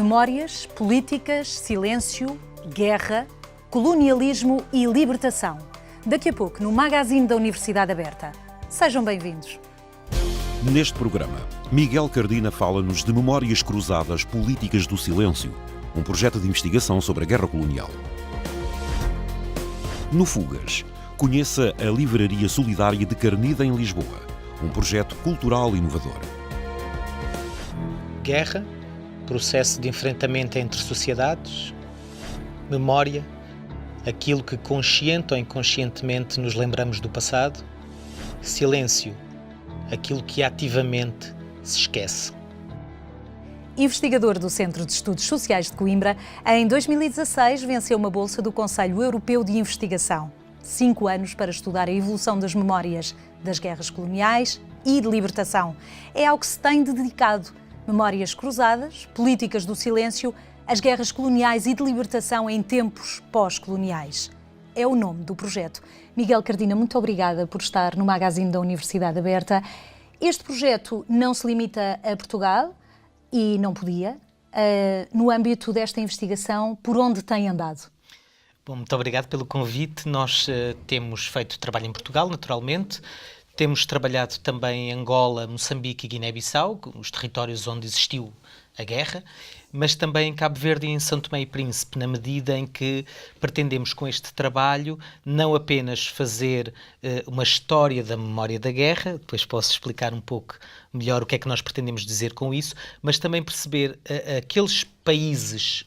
Memórias, políticas, silêncio, guerra, colonialismo e libertação. Daqui a pouco no Magazine da Universidade Aberta. Sejam bem-vindos. Neste programa, Miguel Cardina fala-nos de Memórias Cruzadas Políticas do Silêncio, um projeto de investigação sobre a guerra colonial. No Fugas, conheça a Livraria Solidária de Carnide em Lisboa, um projeto cultural inovador. Guerra, processo de enfrentamento entre sociedades, memória, aquilo que consciente ou inconscientemente nos lembramos do passado, silêncio, aquilo que ativamente se esquece. Investigador do Centro de Estudos Sociais de Coimbra, em 2016 venceu uma bolsa do Conselho Europeu de Investigação. 5 anos para estudar a evolução das memórias das guerras coloniais e de libertação. É ao que se tem dedicado. Memórias Cruzadas, Políticas do Silêncio, as guerras coloniais e de libertação em tempos pós-coloniais. É o nome do projeto. Miguel Cardina, muito obrigada por estar no Magazine da Universidade Aberta. Este projeto não se limita a Portugal e não podia. No âmbito desta investigação, por onde tem andado? Bom, muito obrigado pelo convite. Nós temos feito trabalho em Portugal, naturalmente. Temos trabalhado também em Angola, Moçambique e Guiné-Bissau, os territórios onde existiu a guerra, mas também em Cabo Verde e em São Tomé e Príncipe, na medida em que pretendemos com este trabalho não apenas fazer uma história da memória da guerra, depois posso explicar um pouco melhor o que é que nós pretendemos dizer com isso, mas também perceber aqueles países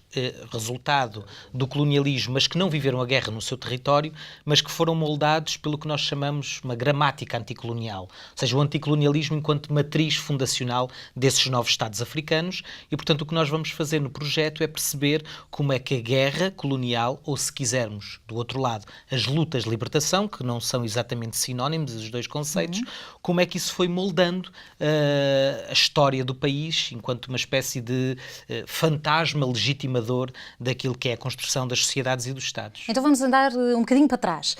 resultado do colonialismo, mas que não viveram a guerra no seu território, mas que foram moldados pelo que nós chamamos uma gramática anticolonial, ou seja, o anticolonialismo enquanto matriz fundacional desses novos Estados africanos, e portanto o que nós vamos fazer no projeto é perceber como é que a guerra colonial, ou se quisermos, do outro lado, as lutas de libertação, que não são exatamente sinónimos, os dois conceitos, como é que isso foi moldando a história do país enquanto uma espécie de fantasma legitimador daquilo que é a construção das sociedades e dos Estados. Então vamos andar um bocadinho para trás.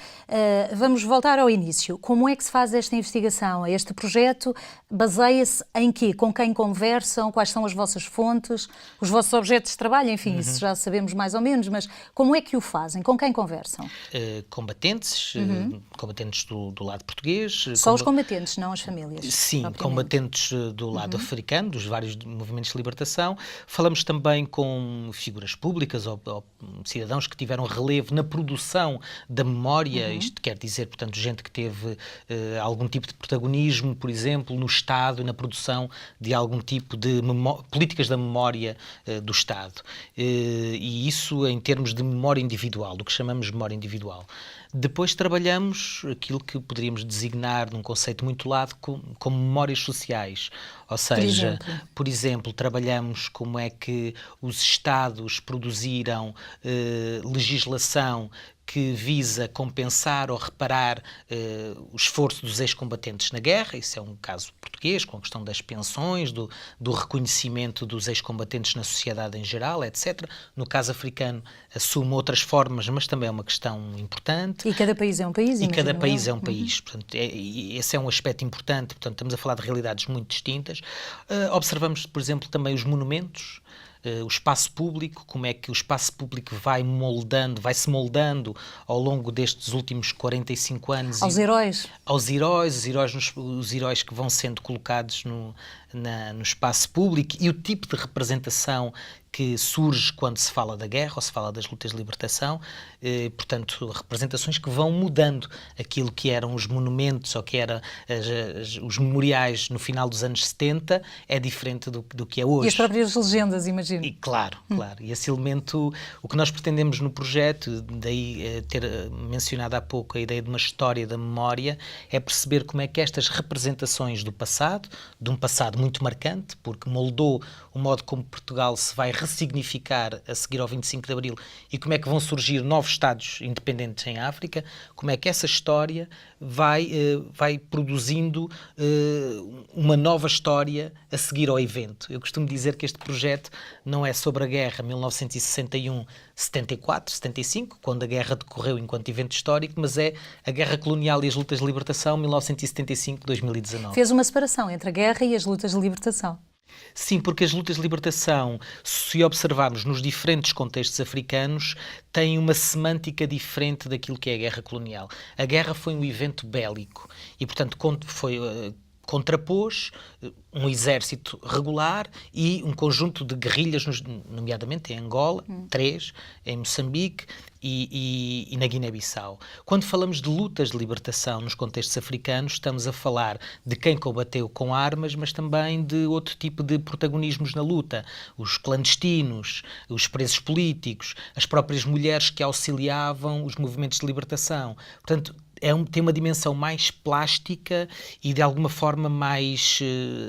Vamos voltar ao início. Como é que se faz esta investigação? Este projeto baseia-se em quê? Com quem conversam? Quais são as vossas fontes? Os vossos objetos de trabalho? Enfim, isso já sabemos mais ou menos, mas como é que o fazem? Com quem conversam? Combatentes, combatentes do lado português. Só os combatentes, não as famílias? Sim, combatentes do lado africano, dos vários movimentos de libertação. Falamos também com figuras públicas ou cidadãos que tiveram relevo na produção da memória, isto quer dizer, portanto, gente que teve algum tipo de protagonismo, por exemplo, no Estado e na produção de algum tipo de políticas da memória do Estado. E isso em termos de memória individual, do que chamamos de memória individual. Depois trabalhamos aquilo que poderíamos designar num conceito muito largo como memórias sociais, ou seja, por exemplo, trabalhamos como é que os Estados produziram legislação que visa compensar ou reparar o esforço dos ex-combatentes na guerra. Isso é um caso português, com a questão das pensões, do reconhecimento dos ex-combatentes na sociedade em geral, etc. No caso africano, assume outras formas, mas também é uma questão importante. E cada país é um país, E cada país é um país. Portanto, esse é um aspecto importante. Portanto, estamos a falar de realidades muito distintas. Observamos, por exemplo, também os monumentos, o espaço público, como é que o espaço público vai-se moldando ao longo destes últimos 45 anos. Aos heróis. Aos heróis, os heróis que vão sendo colocados no espaço público e o tipo de representação que surge quando se fala da guerra ou se fala das lutas de libertação, portanto, representações que vão mudando aquilo que eram os monumentos ou que eram os memoriais no final dos anos 70, é diferente do que é hoje. E as próprias legendas, imagino. E claro. E esse elemento, o que nós pretendemos no projeto, daí ter mencionado há pouco a ideia de uma história da memória, é perceber como é que estas representações do passado, de um passado muito marcante, porque moldou o modo como Portugal se vai ressignificar a seguir ao 25 de Abril e como é que vão surgir novos Estados independentes em África, como é que essa história vai produzindo uma nova história a seguir ao evento. Eu costumo dizer que este projeto não é sobre a guerra 1961, 74, 75, quando a guerra decorreu enquanto evento histórico, mas é a guerra colonial e as lutas de libertação 1975, 2019. Fez uma separação entre a guerra e as lutas de libertação. Sim, porque as lutas de libertação, se observarmos nos diferentes contextos africanos, têm uma semântica diferente daquilo que é a guerra colonial. A guerra foi um evento bélico e, portanto, contrapôs um exército regular e um conjunto de guerrilhas, nomeadamente em Angola, 3, em Moçambique e na Guiné-Bissau. Quando falamos de lutas de libertação nos contextos africanos, estamos a falar de quem combateu com armas, mas também de outro tipo de protagonismos na luta. Os clandestinos, os presos políticos, as próprias mulheres que auxiliavam os movimentos de libertação. Portanto, tem uma dimensão mais plástica e de alguma forma mais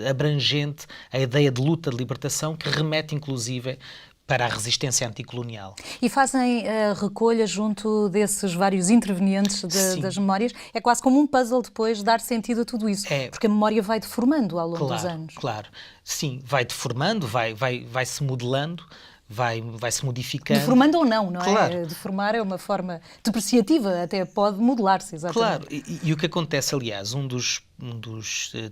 abrangente a ideia de luta de libertação, que remete inclusive para a resistência anticolonial. E fazem recolha junto desses vários intervenientes das memórias? É quase como um puzzle depois dar sentido a tudo isso, porque a memória vai deformando ao longo dos anos. Claro, sim, vai deformando, vai-se modelando, vai-se modificando. Deformando ou não, não é? Claro. Deformar é uma forma depreciativa, até pode modelar-se, exatamente. Claro, e o que acontece, aliás, um dos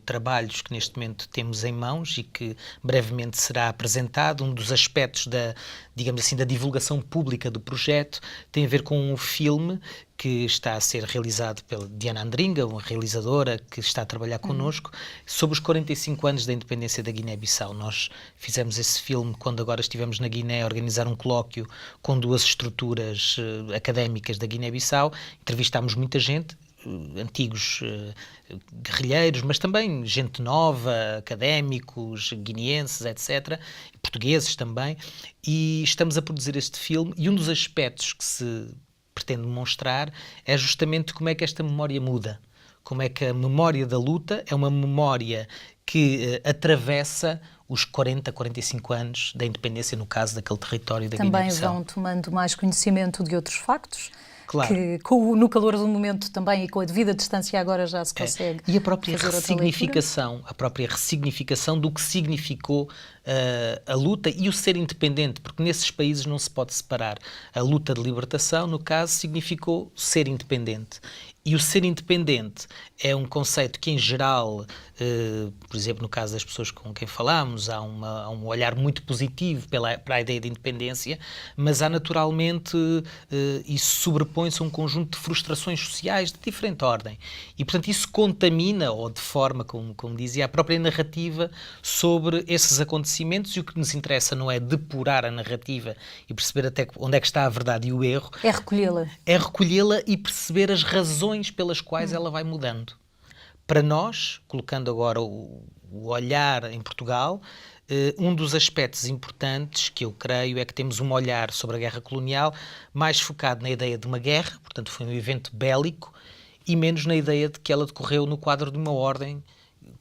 trabalhos que neste momento temos em mãos e que brevemente será apresentado, um dos aspectos digamos assim, da divulgação pública do projeto, tem a ver com um filme que está a ser realizado pela Diana Andringa, uma realizadora que está a trabalhar connosco, sobre os 45 anos da independência da Guiné-Bissau. Nós fizemos esse filme quando agora estivemos na Guiné a organizar um colóquio com 2 estruturas académicas da Guiné-Bissau, entrevistámos muita gente, antigos guerrilheiros, mas também gente nova, académicos, guineenses, etc., portugueses também, e estamos a produzir este filme, e um dos aspectos que se pretende demonstrar é justamente como é que esta memória muda, como é que a memória da luta é uma memória que atravessa os 40, 45 anos da independência, no caso daquele território da Guiné-Bissau. Também vão tomando mais conhecimento de outros factos, claro, que no calor do momento também e com a devida distância agora já se consegue. E a própria ressignificação, do que significou a luta e o ser independente, porque nesses países não se pode separar. A luta de libertação, no caso, significou ser independente. E o ser independente é um conceito que, em geral, por exemplo, no caso das pessoas com quem falamos, há um olhar muito positivo para a ideia de independência, mas há naturalmente, isso sobrepõe-se a um conjunto de frustrações sociais de diferente ordem. E, portanto, isso contamina, ou deforma, como dizia, a própria narrativa sobre esses acontecimentos, e o que nos interessa não é depurar a narrativa e perceber até onde é que está a verdade e o erro. É recolhê-la. É recolhê-la e perceber as razões pelas quais ela vai mudando. Para nós, colocando agora o olhar em Portugal, um dos aspectos importantes que eu creio é que temos um olhar sobre a guerra colonial mais focado na ideia de uma guerra, portanto foi um evento bélico, e menos na ideia de que ela decorreu no quadro de uma ordem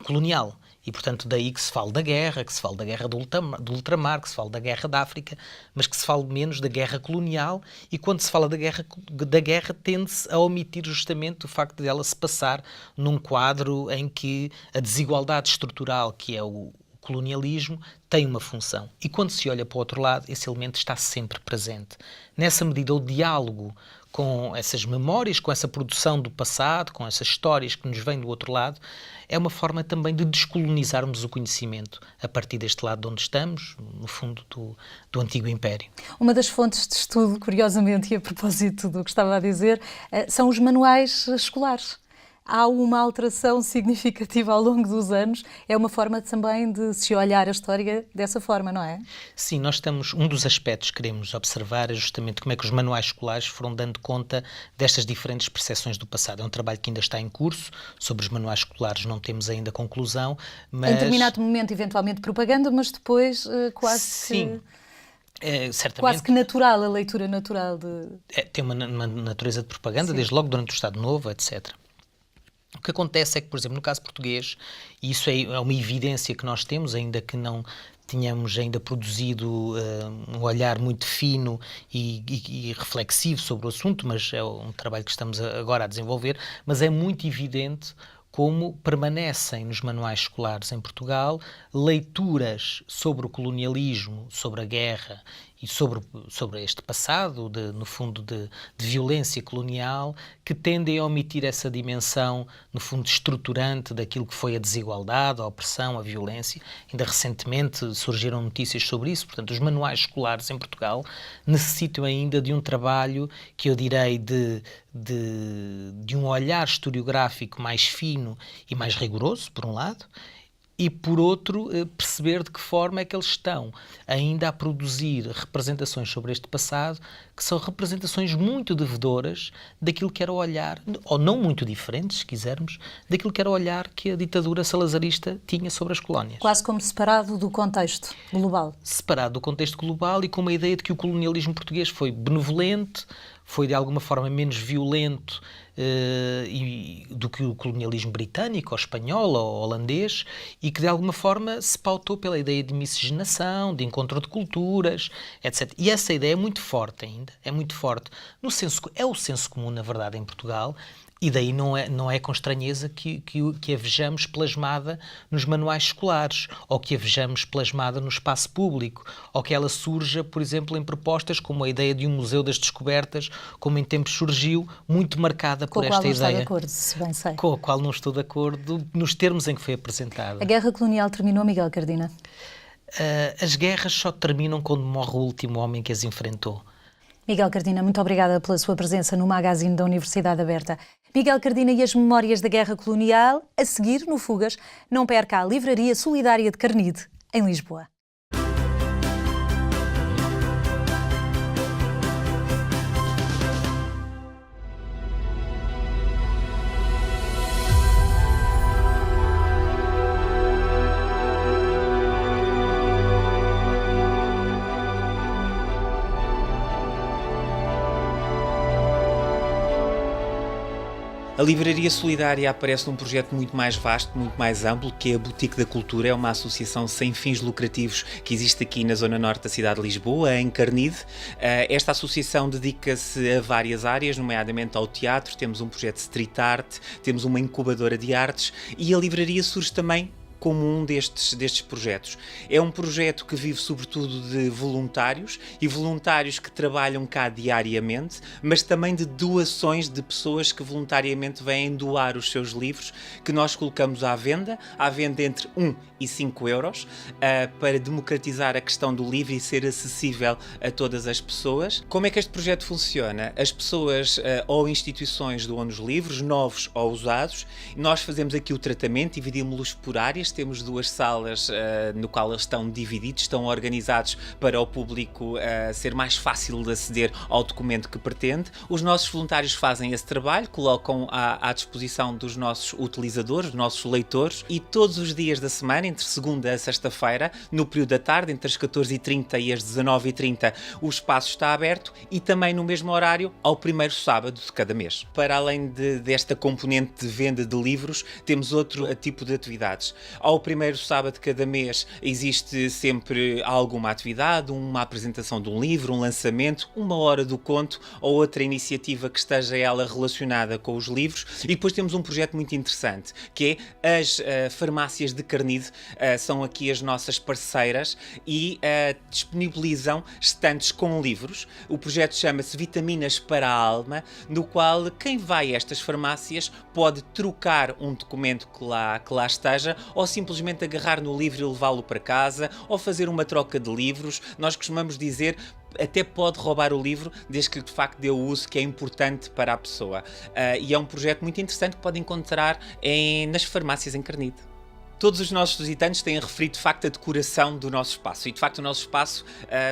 colonial. E, portanto, daí que se fala da guerra, que se fala da guerra do ultramar, que se fala da guerra da África, mas que se fala menos da guerra colonial, e quando se fala da guerra tende-se a omitir justamente o facto de ela se passar num quadro em que a desigualdade estrutural, que é o colonialismo, tem uma função. E quando se olha para o outro lado, esse elemento está sempre presente. Nessa medida, o diálogo com essas memórias, com essa produção do passado, com essas histórias que nos vêm do outro lado, é uma forma também de descolonizarmos o conhecimento a partir deste lado de onde estamos, no fundo do antigo Império. Uma das fontes de estudo, curiosamente, e a propósito do que estava a dizer, são os manuais escolares. Há uma alteração significativa ao longo dos anos. É uma forma também de se olhar a história dessa forma, não é? Sim, um dos aspectos que queremos observar é justamente como é que os manuais escolares foram dando conta destas diferentes percepções do passado. É um trabalho que ainda está em curso. Sobre os manuais escolares não temos ainda conclusão, mas... Em determinado momento, eventualmente, propaganda, mas depois quase Sim. Certamente. Quase que natural, a leitura natural de... Tem uma natureza de propaganda, sim, desde logo durante o Estado Novo, etc. O que acontece é que, por exemplo, no caso português, e isso é uma evidência que nós temos, ainda que não tínhamos ainda produzido um olhar muito fino e reflexivo sobre o assunto, mas é um trabalho que estamos agora a desenvolver, mas é muito evidente como permanecem nos manuais escolares em Portugal leituras sobre o colonialismo, sobre a guerra e sobre este passado, no fundo, de violência colonial, que tendem a omitir essa dimensão, no fundo, estruturante daquilo que foi a desigualdade, a opressão, a violência. Ainda recentemente surgiram notícias sobre isso. Portanto, os manuais escolares em Portugal necessitam ainda de um trabalho que eu direi de um olhar historiográfico mais fino e mais rigoroso, por um lado, e, por outro, perceber de que forma é que eles estão ainda a produzir representações sobre este passado que são representações muito devedoras daquilo que era o olhar, ou não muito diferentes, se quisermos, daquilo que era o olhar que a ditadura salazarista tinha sobre as colónias. Quase como separado do contexto global. Separado do contexto global e com uma ideia de que o colonialismo português foi benevolente, foi de alguma forma menos violento do que o colonialismo britânico, ou espanhol, ou holandês, e que de alguma forma se pautou pela ideia de miscigenação, de encontro de culturas, etc. E essa ideia é muito forte ainda, é muito forte. É o senso comum, na verdade, em Portugal. E daí não é com estranheza que a vejamos plasmada nos manuais escolares, ou que a vejamos plasmada no espaço público, ou que ela surja, por exemplo, em propostas como a ideia de um Museu das Descobertas, como em tempos surgiu, muito marcada por esta ideia. Com a qual não está de acordo, se bem sei. Com a qual não estou de acordo nos termos em que foi apresentada. A guerra colonial terminou, Miguel Cardina? As guerras só terminam quando morre o último homem que as enfrentou. Miguel Cardina, muito obrigada pela sua presença no magazine da Universidade Aberta. Miguel Cardina e as memórias da Guerra Colonial, a seguir, no Fugas, não perca a Livraria Solidária de Carnide, em Lisboa. A Livraria Solidária aparece num projeto muito mais vasto, muito mais amplo, que é a Boutique da Cultura. É uma associação sem fins lucrativos que existe aqui na zona norte da cidade de Lisboa, em Carnide. Esta associação dedica-se a várias áreas, nomeadamente ao teatro, temos um projeto de street art, temos uma incubadora de artes e a livraria surge também como um destes projetos. É um projeto que vive sobretudo de voluntários e voluntários que trabalham cá diariamente, mas também de doações de pessoas que voluntariamente vêm doar os seus livros, que nós colocamos à venda entre 1 e 5 euros, para democratizar a questão do livro e ser acessível a todas as pessoas. Como é que este projeto funciona? As pessoas ou instituições doam os livros, novos ou usados. Nós fazemos aqui o tratamento, dividimos-los por áreas. Temos 2 salas no qual eles estão divididos, estão organizados para o público ser mais fácil de aceder ao documento que pretende. Os nossos voluntários fazem esse trabalho, colocam à disposição dos nossos utilizadores, dos nossos leitores, e todos os dias da semana, entre segunda a sexta-feira, no período da tarde, entre as 14h30 e as 19h30, o espaço está aberto, e também no mesmo horário, ao primeiro sábado de cada mês. Para além desta componente de venda de livros, temos outro tipo de atividades. Ao primeiro sábado de cada mês existe sempre alguma atividade, uma apresentação de um livro, um lançamento, uma hora do conto ou outra iniciativa que esteja ela relacionada com os livros. E depois temos um projeto muito interessante, que é as farmácias de Carnide, são aqui as nossas parceiras e disponibilizam estantes com livros. O projeto chama-se Vitaminas para a Alma, no qual quem vai a estas farmácias pode trocar um documento que lá esteja, ou simplesmente agarrar no livro e levá-lo para casa, ou fazer uma troca de livros. Nós costumamos dizer, até pode roubar o livro, desde que de facto dê o uso que é importante para a pessoa. E é um projeto muito interessante que pode encontrar nas farmácias em Carnide. Todos os nossos visitantes têm referido de facto a decoração do nosso espaço, e de facto o nosso espaço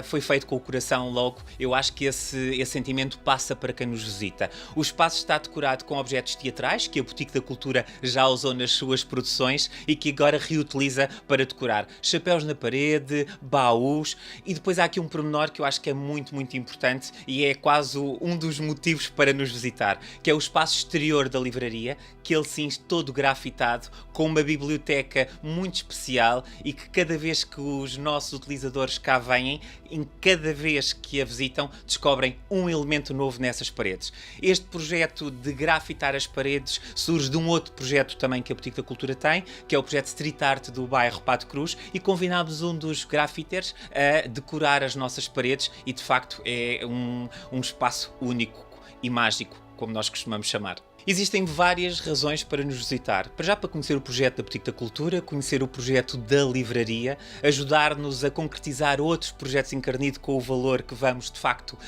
foi feito com o coração logo. Eu acho que esse sentimento passa para quem nos visita. O espaço está decorado com objetos teatrais que a Boutique da Cultura já usou nas suas produções e que agora reutiliza para decorar. Chapéus na parede, baús, e depois há aqui um pormenor que eu acho que é muito, muito importante e é quase um dos motivos para nos visitar, que é o espaço exterior da livraria, que ele sim todo grafitado, com uma biblioteca biblioteca muito especial e que cada vez que os nossos utilizadores cá vêm, em cada vez que a visitam, descobrem um elemento novo nessas paredes. Este projeto de grafitar as paredes surge de um outro projeto também que a Boutique da Cultura tem, que é o projeto Street Art do bairro Pato Cruz, e convidámos um dos grafiters a decorar as nossas paredes e, de facto, é um espaço único e mágico, como nós costumamos chamar. Existem várias razões para nos visitar. Para já, para conhecer o projeto da Boutique da Cultura, conhecer o projeto da livraria, ajudar-nos a concretizar outros projetos em Carnide com o valor que vamos, de facto,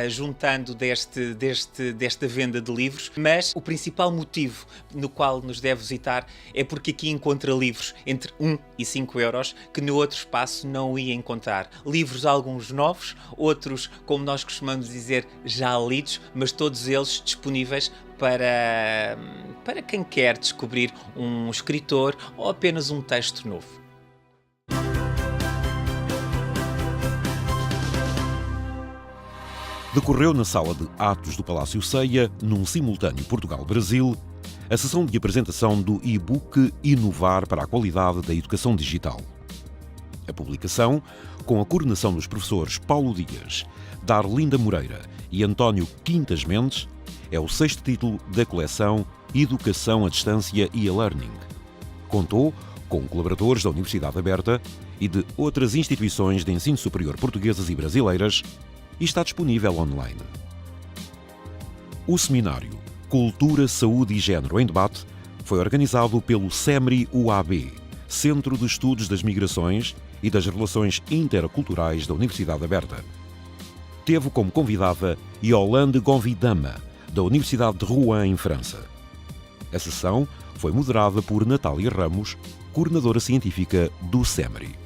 juntando desta venda de livros. Mas o principal motivo no qual nos deve visitar é porque aqui encontra livros entre 1 e 5 euros que no outro espaço não ia encontrar. Livros alguns novos, outros, como nós costumamos dizer, já lidos, mas todos eles disponíveis para quem quer descobrir um escritor ou apenas um texto novo. Decorreu na sala de atos do Palácio Ceia, num simultâneo Portugal-Brasil, a sessão de apresentação do e-book Inovar para a Qualidade da Educação Digital. A publicação, com a coordenação dos professores Paulo Dias, Darlinda Moreira e António Quintas Mendes, é o 6º título da coleção Educação à Distância e e-Learning. Contou com colaboradores da Universidade Aberta e de outras instituições de ensino superior portuguesas e brasileiras e está disponível online. O seminário Cultura, Saúde e Género em Debate foi organizado pelo CEMRI-UAB, Centro de Estudos das Migrações e das Relações Interculturais da Universidade Aberta. Teve como convidada Yolande Gonvidama, da Universidade de Rouen, em França. A sessão foi moderada por Natália Ramos, coordenadora científica do CEMRI.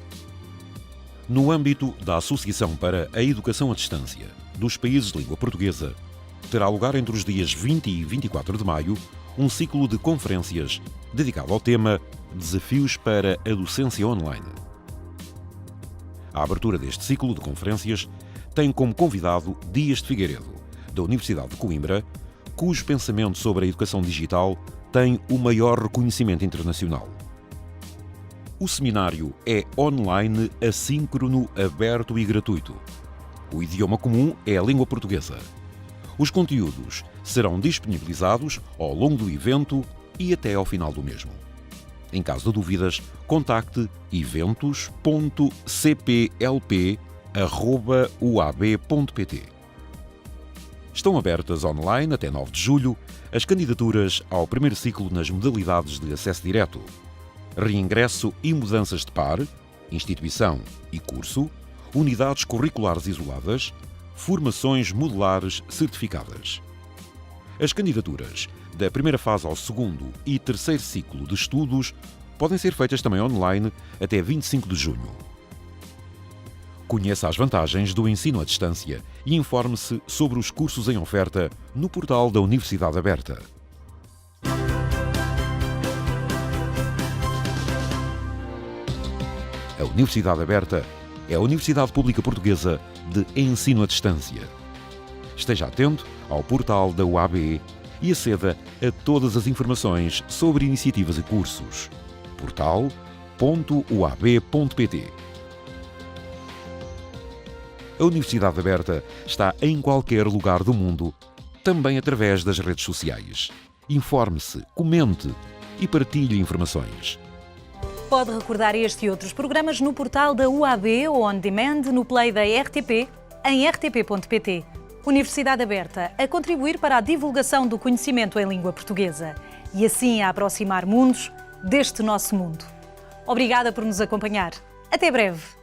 No âmbito da Associação para a Educação à Distância dos Países de Língua Portuguesa, terá lugar entre os dias 20 e 24 de maio um ciclo de conferências dedicado ao tema Desafios para a Docência Online. A abertura deste ciclo de conferências tem como convidado Dias de Figueiredo, da Universidade de Coimbra, cujo pensamento sobre a educação digital tem o maior reconhecimento internacional. O seminário é online, assíncrono, aberto e gratuito. O idioma comum é a língua portuguesa. Os conteúdos serão disponibilizados ao longo do evento e até ao final do mesmo. Em caso de dúvidas, contacte eventos.cplp@uab.pt. Estão abertas online até 9 de julho as candidaturas ao primeiro ciclo nas modalidades de acesso direto, reingresso e mudanças de par, instituição e curso, unidades curriculares isoladas, formações modulares certificadas. As candidaturas da primeira fase ao segundo e terceiro ciclo de estudos podem ser feitas também online até 25 de junho. Conheça as vantagens do ensino à distância e informe-se sobre os cursos em oferta no portal da Universidade Aberta. A Universidade Aberta é a Universidade Pública Portuguesa de Ensino à Distância. Esteja atento ao portal da UAB e aceda a todas as informações sobre iniciativas e cursos. portal.uab.pt. A Universidade Aberta está em qualquer lugar do mundo, também através das redes sociais. Informe-se, comente e partilhe informações. Pode recordar este e outros programas no portal da UAB ou on demand no Play da RTP, em rtp.pt. Universidade Aberta, a contribuir para a divulgação do conhecimento em língua portuguesa e assim a aproximar mundos deste nosso mundo. Obrigada por nos acompanhar. Até breve!